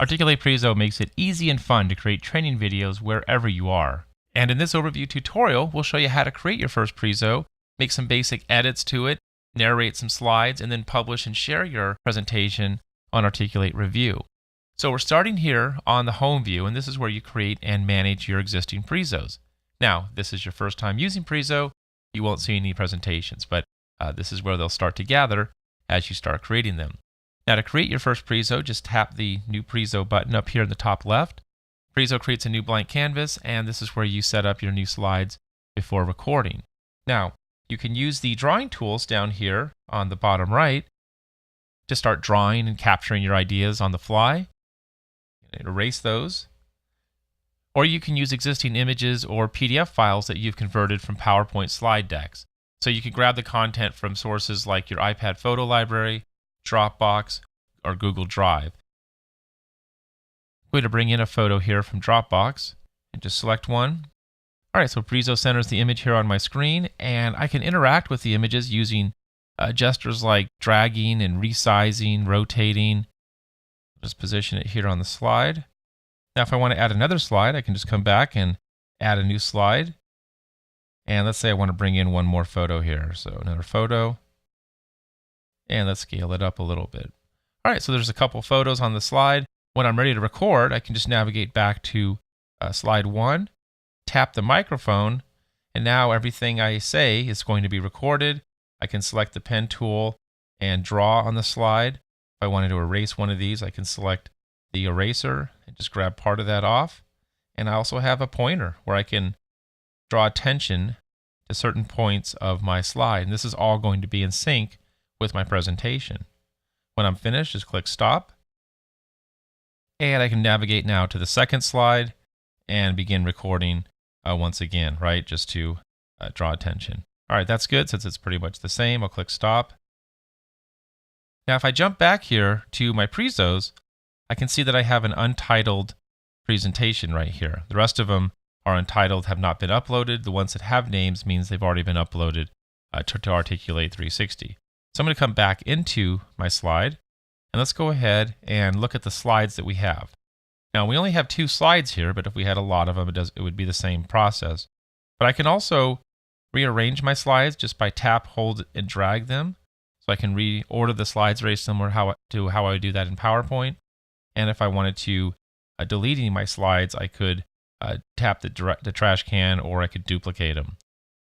Articulate Preso makes it easy and fun to create training videos wherever you are. And in this overview tutorial, we'll show you how to create your first Preso, make some basic edits to it, narrate some slides, and then publish and share your presentation on Articulate Review. So we're starting here on the home view, and this is where you create and manage your existing Presos. Now, this is your first time using Preso, you won't see any presentations, but this is where they'll start to gather as you start creating them. Now, to create your first Preso, just tap the New Preso button up here in the top left. Preso creates a new blank canvas, and this is where you set up your new slides before recording. Now, you can use the drawing tools down here on the bottom right to start drawing and capturing your ideas on the fly. Erase those. Or you can use existing images or PDF files that you've converted from PowerPoint slide decks. So you can grab the content from sources like your iPad photo library, Dropbox, or Google Drive. I'm going to bring in a photo here from Dropbox and just select one. Alright, so Preso centers the image here on my screen, and I can interact with the images using gestures like dragging and resizing, rotating. Just position it here on the slide. Now if I want to add another slide, I can just come back and add a new slide. And let's say I want to bring in one more photo here. So another photo. And let's scale it up a little bit. All right, so there's a couple photos on the slide. When I'm ready to record, I can just navigate back to slide 1, tap the microphone, and now everything I say is going to be recorded. I can select the pen tool and draw on the slide. If I wanted to erase one of these, I can select the eraser and just grab part of that off. And I also have a pointer where I can draw attention to certain points of my slide. And this is all going to be in sync with my presentation. When I'm finished, just click stop. And I can navigate now to the second slide and begin recording once again, right? Just to draw attention. All right, that's good since it's pretty much the same. I'll click stop. Now, if I jump back here to my Presos, I can see that I have an untitled presentation right here. The rest of them are untitled, have not been uploaded. The ones that have names means they've already been uploaded to Articulate 360. So I'm going to come back into my slide, and let's go ahead and look at the slides that we have. Now, we only have 2 slides here, but if we had a lot of them, it would be the same process. But I can also rearrange my slides just by tap, hold, and drag them. So I can reorder the slides very similar to how I would do that in PowerPoint. And if I wanted to delete any of my slides, I could tap the trash can, or I could duplicate them. I'm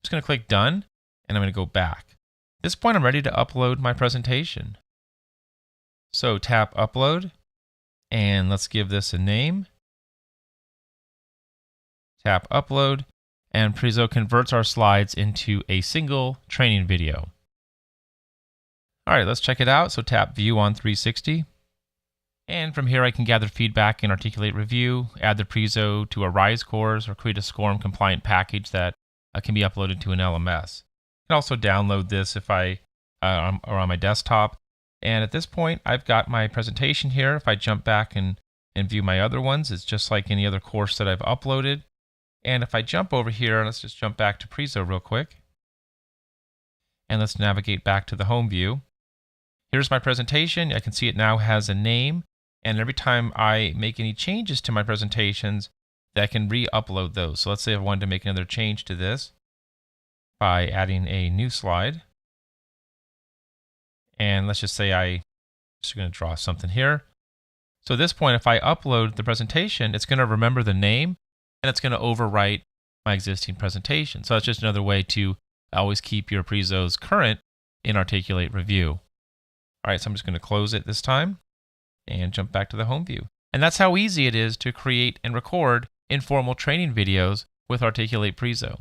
just going to click done, and I'm going to go back. At this point, I'm ready to upload my presentation. So tap upload, and let's give this a name. Tap upload, and Preso converts our slides into a single training video. All right, let's check it out. So tap view on 360. And from here, I can gather feedback in Articulate Review, add the Preso to a RISE course, or create a SCORM compliant package that can be uploaded to an LMS. I can also download this if I are on my desktop. And at this point, I've got my presentation here. If I jump back and view my other ones, it's just like any other course that I've uploaded. And if I jump over here, let's just jump back to Preso real quick. And let's navigate back to the home view. Here's my presentation. I can see it now has a name. And every time I make any changes to my presentations, I can re-upload those. So let's say I wanted to make another change to this by adding a new slide. And let's just say I'm just going to draw something here. So at this point, if I upload the presentation, it's going to remember the name, and it's going to overwrite my existing presentation. So that's just another way to always keep your Presos current in Articulate Review. All right, so I'm just going to close it this time and jump back to the home view. And that's how easy it is to create and record informal training videos with Articulate Preso.